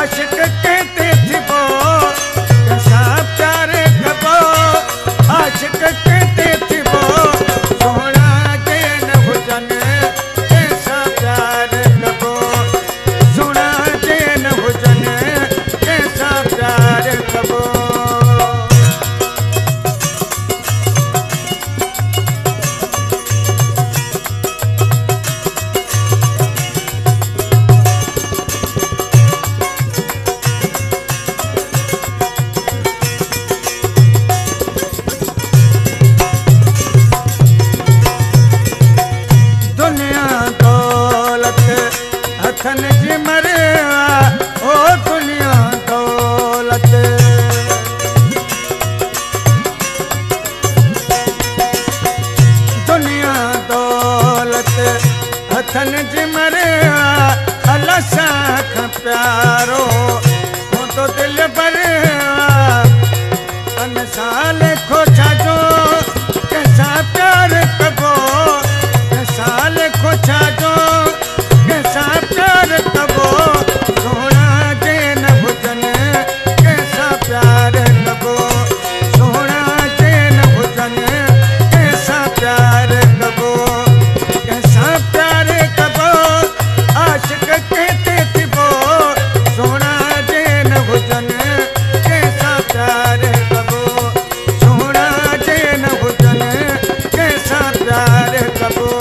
आशिक कहते थी वो कैसा प्यार कबो आशिक कहते थी वो सोना जैन हुजन कैसा प्यार कबो सोना जैन हुजन कैसा प्यार कबो हथन जी मरवा ओ दुनिया दौलत दुनिया दौलत हथन जी मरवा अल्लाह साख प्यारो हो तो दिल भरवा तन साल खोचा जो कैसा प्यार कबो साल खोचा जो कैसा प्यार कबो सोना जैन हुजन कैसा प्यार कबो सोना जैन हुजन कैसा प्यार कबो कैसा प्यार कबो आशिक कहते थी वो सोना जैन हुजन कैसा प्यार कबो सोना जैन हुजन कैसा प्यार कबो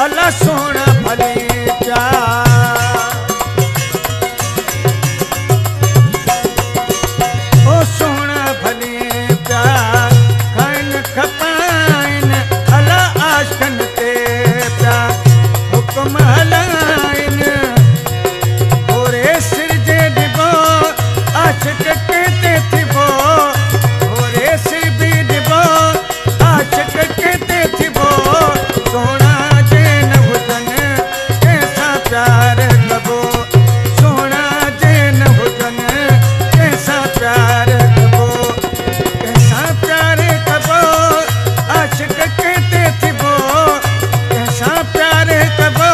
अल्लाह सोना भले जा ओ सोना भले जा खाइन खपाइन अल्लाह आशकन ते जा हुक्म हलाइन होरे सिर जे डिबो आशिक कहते थी वो होरे सिर भी डिबो आशिक कहते थी वो सोना प्यार कबो सोना जैन हुजन कैसा प्यार कबो कैसा प्यार कबो आशिक कहते थी वो कैसा प्यार कबो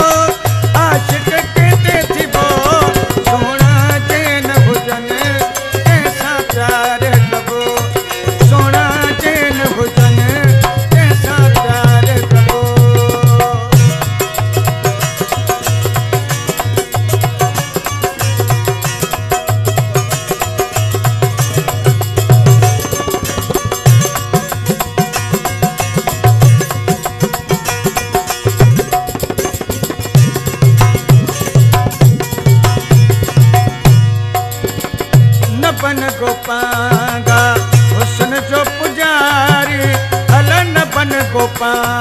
आशिक कहते थी वो सोना जैन हुजन कैसा प्यार कबो सोना जैन हुजन कैसा प्यार कबो बन गोपांगा हुस्न जो पुजारी अल न बन गोपांगा